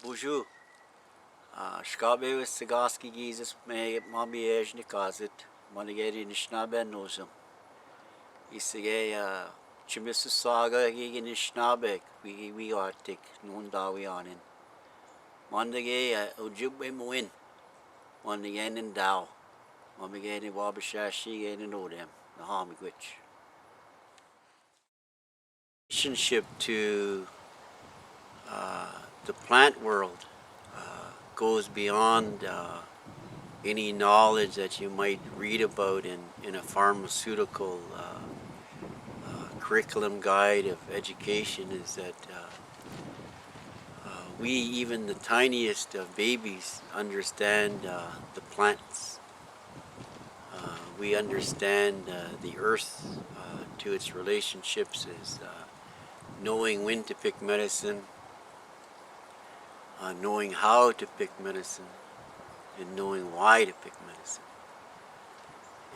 Bonjour. Shkabe was Sagassige Jesus may mommy age nikazit. Monigeri Nishnabe nosum. Isige Mississauga gegen Nishnabek. We arctic noon dawi onin. Mondige Ojibwe muin. Mondigen in Dow. Momigeni Wabashashi and Odem. The Homigwich. Relationship to the plant world goes beyond any knowledge that you might read about in a pharmaceutical curriculum guide of education. Is that we, even the tiniest of babies, understand the plants. We understand the earth to its relationships as knowing when to pick medicine, knowing how to pick medicine, and knowing why to pick medicine,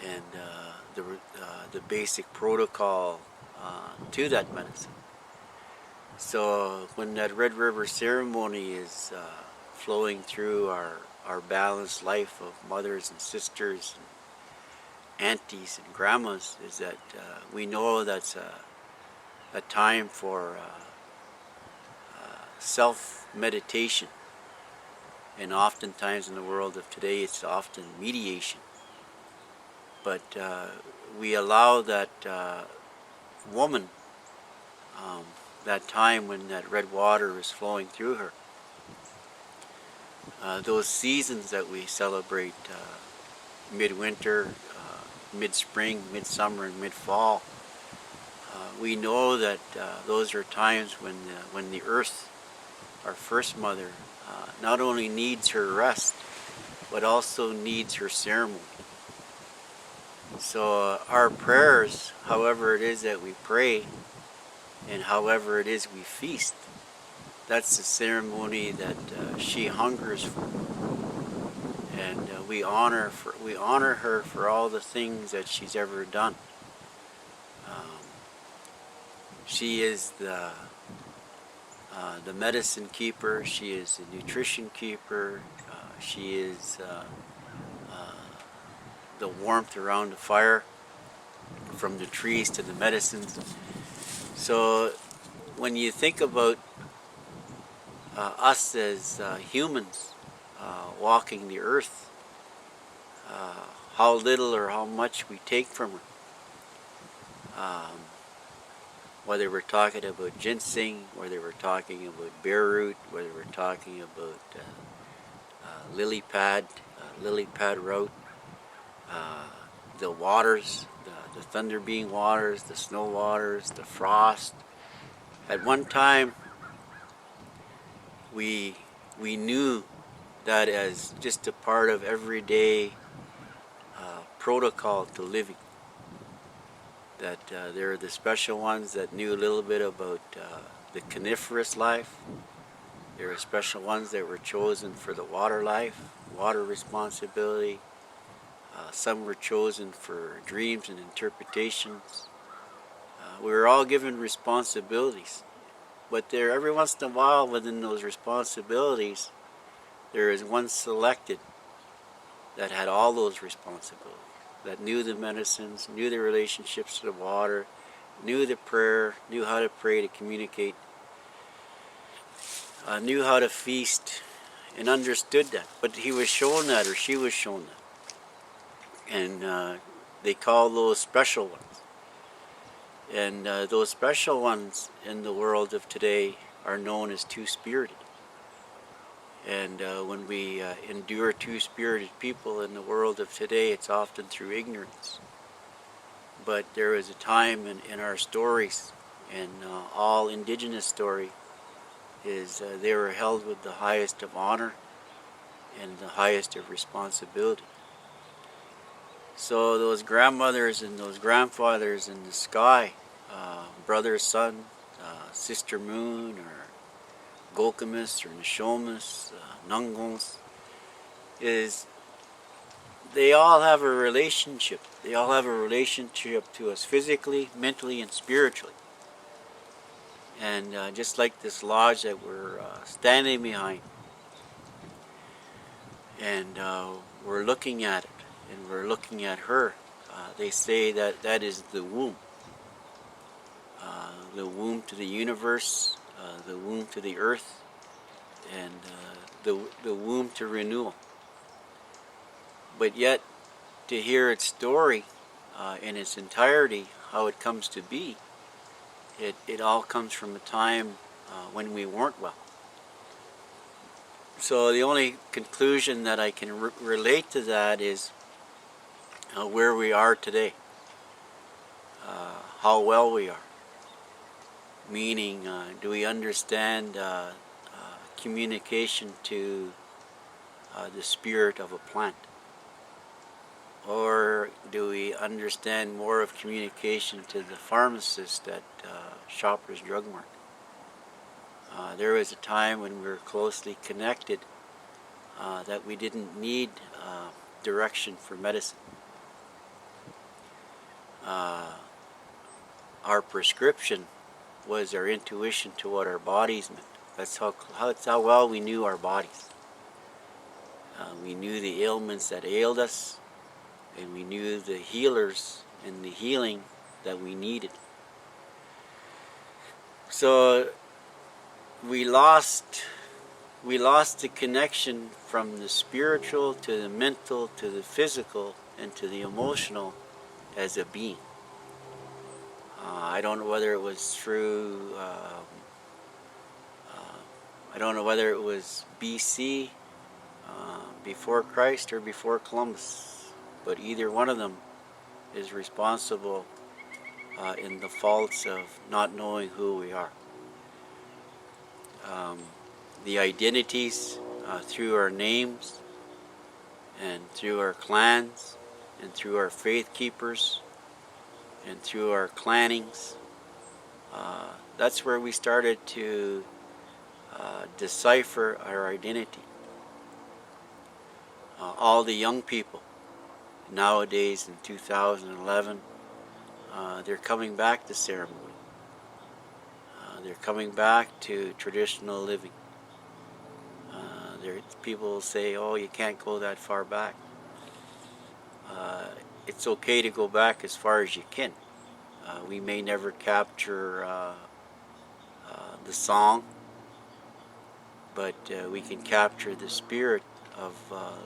and the basic protocol to that medicine. So when that Red River ceremony is flowing through our balanced life of mothers and sisters and aunties and grandmas, is that we know that's a time for self-meditation. And oftentimes in the world of today, it's often mediation. But we allow that woman, that time when that red water is flowing through her, those seasons that we celebrate, midwinter, mid-spring, midsummer, and mid-fall, we know that those are times when the earth, our first mother, not only needs her rest, but also needs her ceremony. So our prayers, however it is that we pray, and however it is we feast, that's the ceremony that she hungers for, and we honor her for all the things that she's ever done. She is the medicine keeper, she is the nutrition keeper, she is the warmth around the fire, from the trees to the medicines. So when you think about us as humans walking the earth, how little or how much we take from her. Whether we're talking about ginseng, whether we're talking about bear root, whether we're talking about lily pad root, the waters, the thunder being waters, the snow waters, the frost. At one time, we knew that as just a part of everyday protocol to living. That there are the special ones that knew a little bit about the coniferous life. There are special ones that were chosen for the water life, water responsibility. Some were chosen for dreams and interpretations. We were all given responsibilities. But there, every once in a while within those responsibilities, there is one selected that had all those responsibilities, that knew the medicines, knew the relationships to the water, knew the prayer, knew how to pray to communicate, knew how to feast, and understood that. But he was shown that, or she was shown that. And they call those special ones. And those special ones in the world of today are known as two-spirited. And when we endure two-spirited people in the world of today, it's often through ignorance. But there is a time in our stories, and all indigenous story, is they were held with the highest of honor and the highest of responsibility. So those grandmothers and those grandfathers in the sky, brother, sun, sister moon, or Gokamis or Nishomis, Nungons, is they all have a relationship. They all have a relationship to us physically, mentally, and spiritually. And just like this lodge that we're standing behind, and we're looking at it, and we're looking at her. They say that that is the womb to the universe, the womb to the earth, and the womb to renewal. But yet, to hear its story in its entirety, how it comes to be, it all comes from a time when we weren't well. So the only conclusion that I can relate to that is where we are today, how well we are. Meaning, do we understand communication to the spirit of a plant? Or do we understand more of communication to the pharmacist at Shoppers Drug Mart? There was a time when we were closely connected that we didn't need direction for medicine. Our prescription was our intuition to what our bodies meant. That's how well we knew our bodies. We knew the ailments that ailed us, and we knew the healers and the healing that we needed. So we lost the connection from the spiritual to the mental to the physical and to the emotional as a being. I don't know whether it was through, I don't know whether it was BC, before Christ or before Columbus, but either one of them is responsible in the faults of not knowing who we are. The identities through our names and through our clans and through our faith keepers and through our clannings, that's where we started to decipher our identity. All the young people nowadays in 2011, they're coming back to ceremony. They're coming back to traditional living. People say, oh, you can't go that far back. It's okay to go back as far as you can. We may never capture the song, but we can capture the spirit of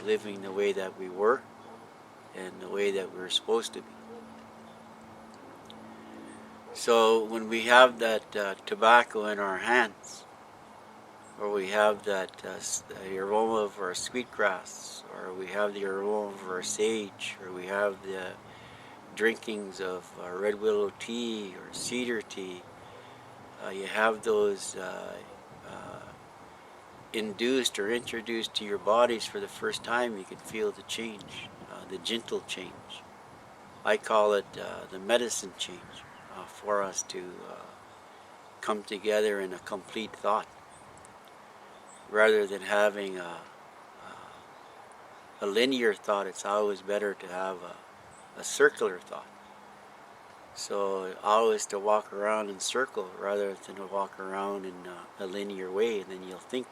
living the way that we were and the way that we were supposed to be. So when we have that tobacco in our hands, or we have that aroma of our sweetgrass, or we have the aroma of our sage, or we have the drinkings of red willow tea or cedar tea, you have those induced or introduced to your bodies for the first time, you can feel the change, the gentle change. I call it the medicine change for us to come together in a complete thought, rather than having a linear thought. It's always better to have a circular thought. So always to walk around in circle rather than to walk around in a linear way, and then you'll think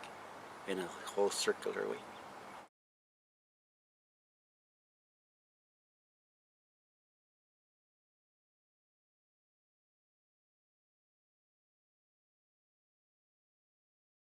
in a whole circular way.